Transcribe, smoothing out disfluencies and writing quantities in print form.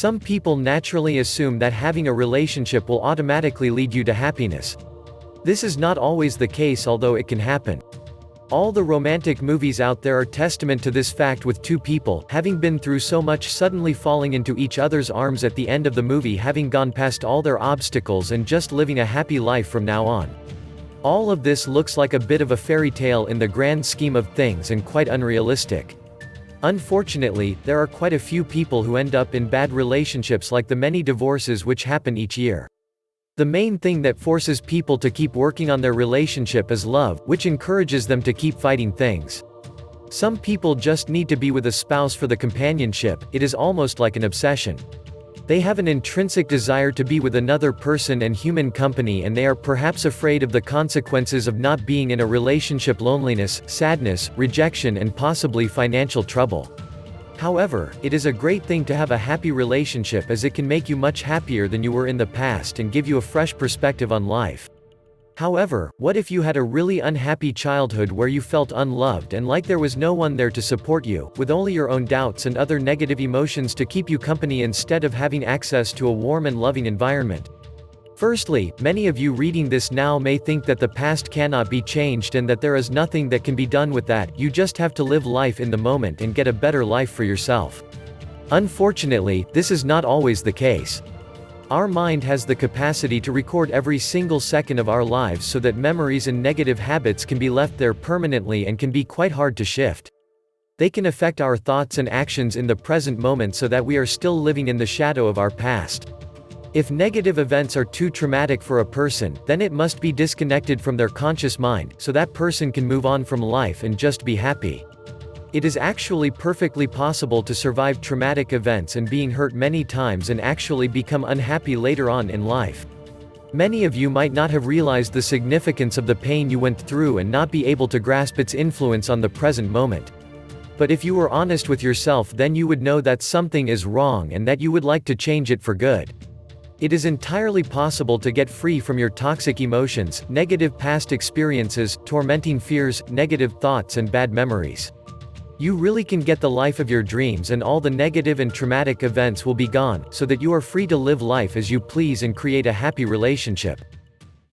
Some people naturally assume that having a relationship will automatically lead you to happiness. This is not always the case, although it can happen. All the romantic movies out there are testament to this fact, with two people having been through so much suddenly falling into each other's arms at the end of the movie, having gone past all their obstacles and just living a happy life from now on. All of this looks like a bit of a fairy tale in the grand scheme of things and quite unrealistic. Unfortunately, there are quite a few people who end up in bad relationships, like the many divorces which happen each year. The main thing that forces people to keep working on their relationship is love, which encourages them to keep fighting things. Some people just need to be with a spouse for the companionship. It is almost like an obsession. They have an intrinsic desire to be with another person and human company, and they are perhaps afraid of the consequences of not being in a relationship: loneliness, sadness, rejection, and possibly financial trouble. However, it is a great thing to have a happy relationship, as it can make you much happier than you were in the past and give you a fresh perspective on life. However, what if you had a really unhappy childhood where you felt unloved and like there was no one there to support you, with only your own doubts and other negative emotions to keep you company instead of having access to a warm and loving environment? Firstly, many of you reading this now may think that the past cannot be changed and that there is nothing that can be done with that. You just have to live life in the moment and get a better life for yourself. Unfortunately, this is not always the case. Our mind has the capacity to record every single second of our lives so that memories and negative habits can be left there permanently and can be quite hard to shift. They can affect our thoughts and actions in the present moment so that we are still living in the shadow of our past. If negative events are too traumatic for a person, then it must be disconnected from their conscious mind, so that person can move on from life and just be happy. It is actually perfectly possible to survive traumatic events and being hurt many times and actually become unhappy later on in life. Many of you might not have realized the significance of the pain you went through and not be able to grasp its influence on the present moment. But if you were honest with yourself, then you would know that something is wrong and that you would like to change it for good. It is entirely possible to get free from your toxic emotions, negative past experiences, tormenting fears, negative thoughts, and bad memories. You really can get the life of your dreams, and all the negative and traumatic events will be gone, so that you are free to live life as you please and create a happy relationship.